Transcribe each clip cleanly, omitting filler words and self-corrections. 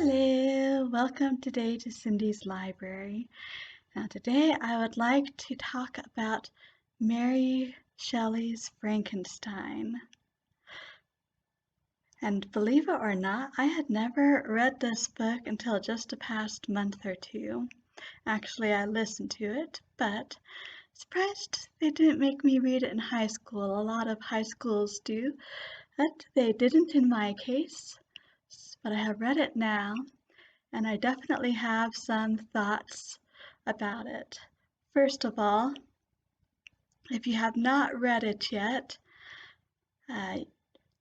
Hello, welcome today to Cindy's Library. Now today I would like to talk about Mary Shelley's Frankenstein. And believe it or not, I had never read this book until just the past month or two. Actually, I listened to it, but surprised they didn't make me read it in high school. A lot of high schools do, but they didn't in my case. But I have read it now, and I definitely have some thoughts about it. First of all, if you have not read it yet,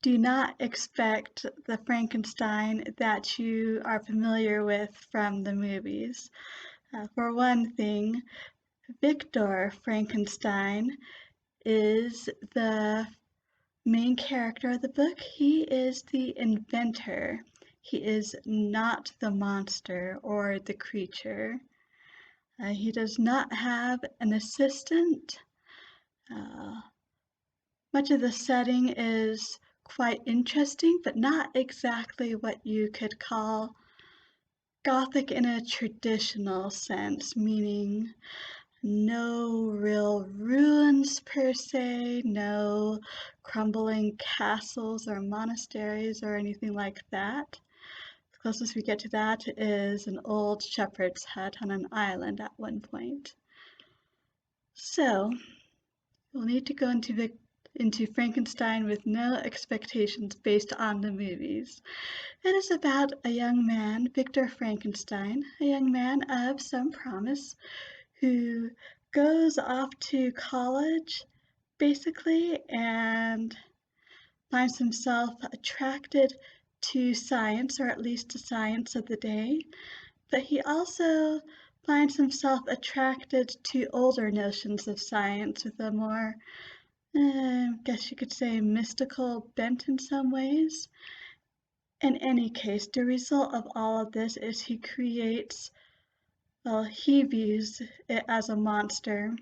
do not expect the Frankenstein that you are familiar with from the movies. For one thing, Victor Frankenstein is the main character of the book. He is the inventor. He is not the monster or the creature. He does not have an assistant. Much of the setting is quite interesting, but not exactly what you could call Gothic in a traditional sense, meaning no real ruins per se, no crumbling castles or monasteries or anything like that. The closest we get to that is an old shepherd's hut on an island at one point. So, you'll need to go into Frankenstein with no expectations based on the movies. It is about a young man, Victor Frankenstein, a young man of some promise, who goes off to college, basically, and finds himself attracted to science, or at least to science of the day, but he also finds himself attracted to older notions of science with a more, I guess you could say, mystical bent in some ways. In any case, the result of all of this is he views it as a monster.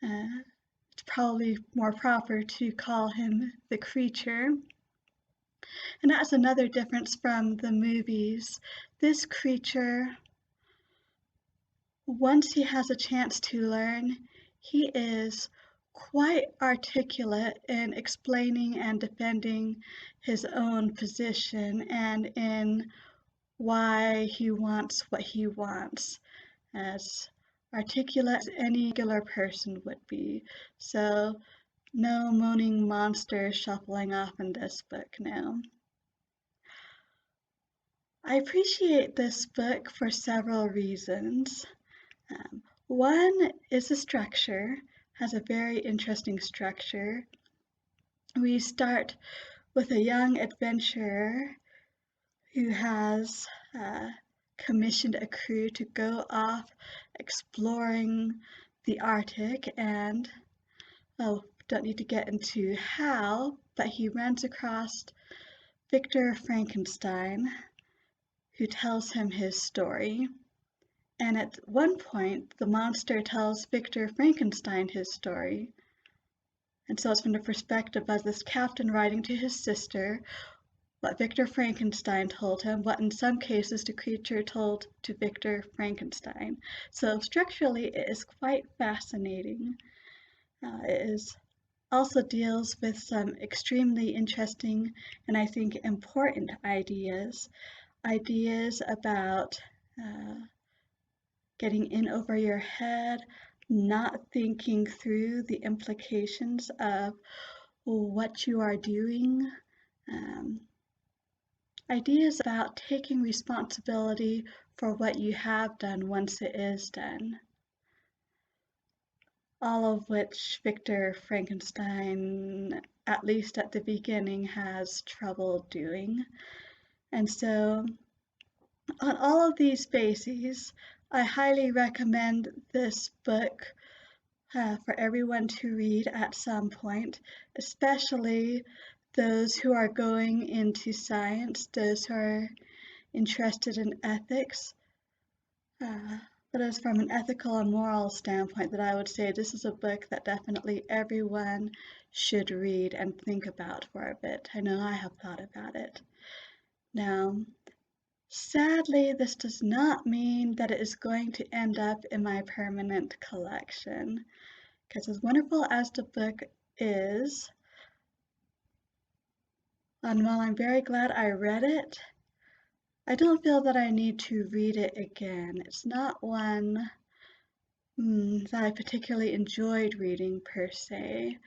It's probably more proper to call him the creature. And that's another difference from the movies. This creature, once he has a chance to learn, he is quite articulate in explaining and defending his own position and in why he wants what he wants, as articulate as any regular person would be. So no moaning monster shuffling off in this book now. I appreciate this book for several reasons. One is the structure, has a very interesting structure. We start with a young adventurer who has commissioned a crew to go off exploring the Arctic, and don't need to get into how, but he runs across Victor Frankenstein, who tells him his story. And at one point, the monster tells Victor Frankenstein his story. And so it's from the perspective of this captain writing to his sister what Victor Frankenstein told him, what in some cases the creature told to Victor Frankenstein. So structurally, it is quite fascinating. It also deals with some extremely interesting and I think important ideas about getting in over your head, not thinking through the implications of what you are doing, ideas about taking responsibility for what you have done once it is done. All of which Victor Frankenstein, at least at the beginning, has trouble doing. And so, on all of these bases, I highly recommend this book for everyone to read at some point, especially those who are going into science, those who are interested in ethics. But as from an ethical and moral standpoint, that I would say this is a book that definitely everyone should read and think about for a bit. I know I have thought about it. Now, Sadly, this does not mean that it is going to end up in my permanent collection, because as wonderful as the book is, and while I'm very glad I read it, I don't feel that I need to read it again. It's not one that I particularly enjoyed reading per se.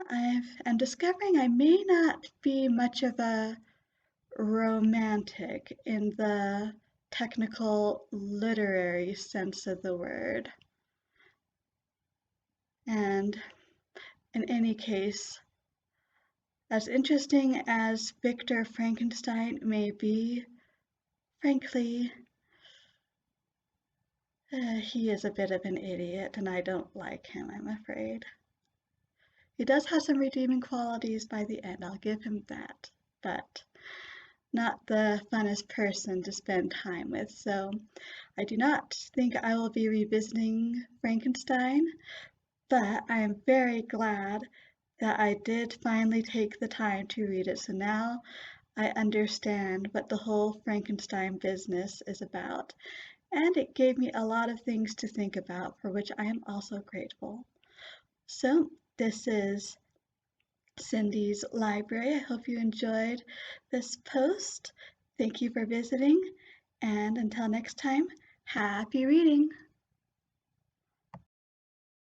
I'm discovering I may not be much of a romantic in the technical literary sense of the word. And in any case, as interesting as Victor Frankenstein may be, frankly, he is a bit of an idiot and I don't like him, I'm afraid. He does have some redeeming qualities by the end, I'll give him that, but not the funnest person to spend time with. So I do not think I will be revisiting Frankenstein, but I am very glad that I did finally take the time to read it. So now I understand what the whole Frankenstein business is about. And it gave me a lot of things to think about, for which I am also grateful. So this is Cindy's Library. I hope you enjoyed this post. Thank you for visiting, and until next time, happy reading!